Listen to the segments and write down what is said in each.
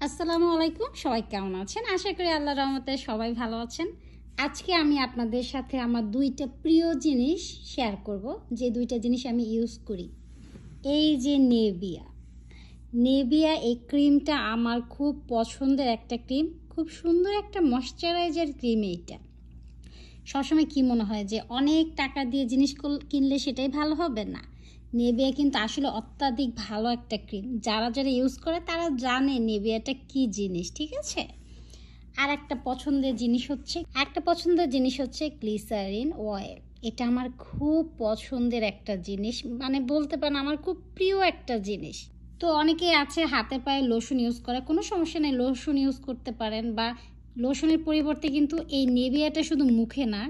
আসসালামু আলাইকুম। সবাই কেমন আছেন? আশা করি আল্লাহর রহমতে সবাই ভালো আছেন। আজকে আমি আপনাদের সাথে আমার ২টা প্রিয় জিনিস শেয়ার করব, যে ২টা জিনিস আমি ইউজ করি। এই যে নেভিয়া এই ক্রিমটা আমার খুব পছন্দের একটা ক্রিম। খুব সুন্দর একটা ময়শ্চারাইজার ক্রিম এইটা। সবসময় কি মনে হয় যে অনেক টাকা দিয়ে জিনিস কিনলে সেটাই ভালো হবে না। নেভিয়া কিন্তু আসলে অত্যাধিক ভালো একটা ক্রিম। যারা ইউজ করে তারা জানে নেভিয়াটা কি জিনিস, ঠিক আছে? আর একটা পছন্দের জিনিস হচ্ছে গ্লিসারিন অয়েল। এটা আমার খুব পছন্দের একটা জিনিস, মানে বলতে পারেন আমার খুব প্রিয় একটা জিনিস। তো অনেকেই আছে হাতে পায়ে লোশন ইউজ করে, কোনো সমস্যা নেই, লোশন ইউজ করতে পারেন, বা লোশনের পরিবর্তে কিন্তু এই নেভিয়াটা শুধু মুখে না,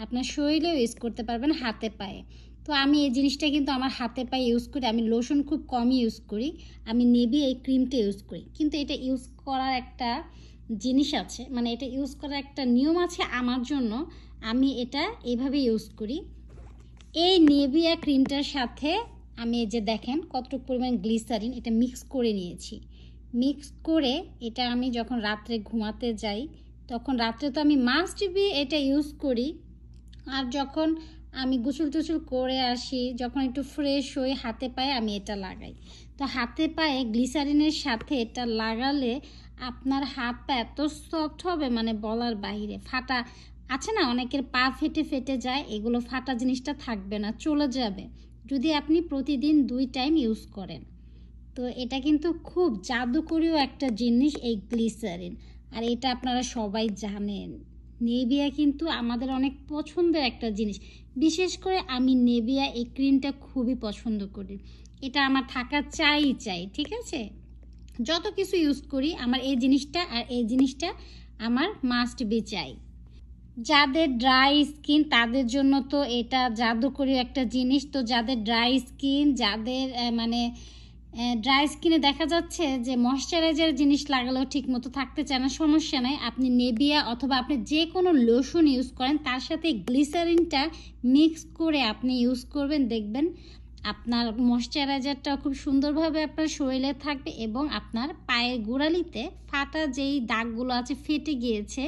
আপনার শরীরেও ইউজ করতে পারবেন, হাতে পায়ে। তো আমি এই জিনিসটা কিন্তু আমার হাতে পায়ে ইউজ করি। আমি লোশন খুব কমই ইউজ করি, আমি নেভিয়া এই ক্রিমটা ইউজ করি। কিন্তু এটা ইউজ করার একটা জিনিস আছে, মানে এটা ইউজ করার একটা নিয়ম আছে আমার জন্য। আমি এটা এইভাবে ইউজ করি। এই নেভিয়া ক্রিমটার সাথে আমি এই যে দেখেন কতটুকু পরিমাণ গ্লিসারিন এটা মিক্স করে নিয়েছি। মিক্স করে এটা আমি যখন রাত্রে ঘুমাতে যাই, তখন রাত্রে তো আমি মাস্ট বি এটা ইউজ করি। আর যখন আমি গোসল টোসল করে আসি, যখন একটু ফ্রেশ হই, হাতে পায়ে আমি এটা লাগাই। তো হাতে পায়ে গ্লিসারিনের সাথে এটা লাগালে আপনার হাত পা এত সফট হবে, মানে বলার বাইরে। ফাটা আছে না, অনেকের পা ফেটে ফেটে যায়, এগুলো ফাটা জিনিসটা থাকবে না, চলে যাবে যদি আপনি প্রতিদিন 2 টাইম ইউজ করেন। তো এটা কিন্তু খুব জাদুকরীয় একটা জিনিস এই গ্লিসারিন। আর এটা আপনারা সবাই জানেন, নেভিয়া কিন্তু আমাদের অনেক পছন্দের একটা জিনিস। বিশেষ করে আমি নেভিয়া এই ক্রিমটা খুবই পছন্দ করি। এটা আমার থাকা চাই, ঠিক আছে? যত কিছু ইউজ করি আমার এই জিনিসটা আর এই জিনিসটা আমার মাস্ট বি চাই। যাদের ড্রাই স্কিন তাদের জন্য তো এটা জাদুকরী একটা জিনিস। তো যাদের ড্রাই স্কিন, যাদের মানে ড্রাই স্কিনে দেখা যাচ্ছে যে ময়শ্চারাইজার জিনিস লাগালেও ঠিক মতো থাকতে চায় না, সমস্যা নাই, আপনি নেভিয়া অথবা আপনি যে কোনো লোশন ইউজ করেন তার সাথে গ্লিসারিনটা মিক্স করে আপনি ইউজ করবেন, দেখবেন আপনার ময়শ্চারাইজারটা খুব সুন্দরভাবে আপনার শরীরে থাকবে এবং আপনার পায়ের গোড়ালিতে ফাটা যেই দাগগুলো আছে, ফেটে গিয়েছে,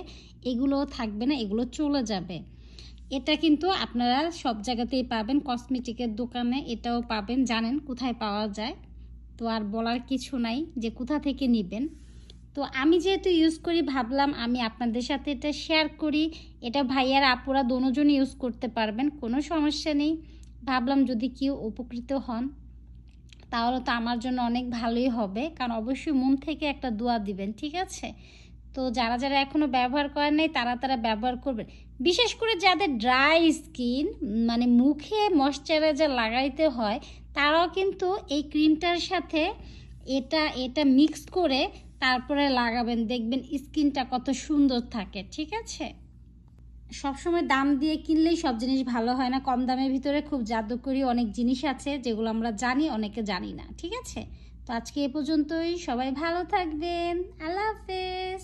এগুলোও থাকবে না, এগুলো চলে যাবে। এটা কিন্তু আপনারা সব জায়গাতেই পাবেন, কসমেটিকের দোকানে এটাও পাবেন, জানেন কোথায় পাওয়া যায়। তো আর বলার কিছু নাই যে কোথা থেকে নেবেন। তো আমি যেহেতু ইউজ করি, ভাবলাম আমি আপনাদের সাথে এটা শেয়ার করি। এটা ভাইয়ার আপুরা দোনোজনই ইউজ করতে পারবেন, কোনো সমস্যা নেই। ভাবলাম যদি কেউ উপকৃত হন তাহলে তো আমার জন্য অনেক ভালোই হবে, কারণ অবশ্যই মন থেকে একটা দোয়া দিবেন, ঠিক আছে? তো যারা এখনও ব্যবহার করেন নাই তারা ব্যবহার করবেন। বিশেষ করে যাদের ড্রাই স্কিন, মানে মুখে ময়শ্চারাইজার লাগাইতে হয়, তারাও কিন্তু এই ক্রিমটার সাথে এটা মিক্স করে তারপরে লাগাবেন, দেখবেন স্কিনটা কত সুন্দর থাকে, ঠিক আছে? সবসময় দাম দিয়ে কিনলেই সব জিনিস ভালো হয় না, কম দামের ভিতরে খুব জাদুকরী অনেক জিনিস আছে যেগুলো আমরা জানি, অনেকে জানি না, ঠিক আছে? তো আজকে এ পর্যন্তই, সবাই ভালো থাকবেন, আল্লাহ হাফেজ।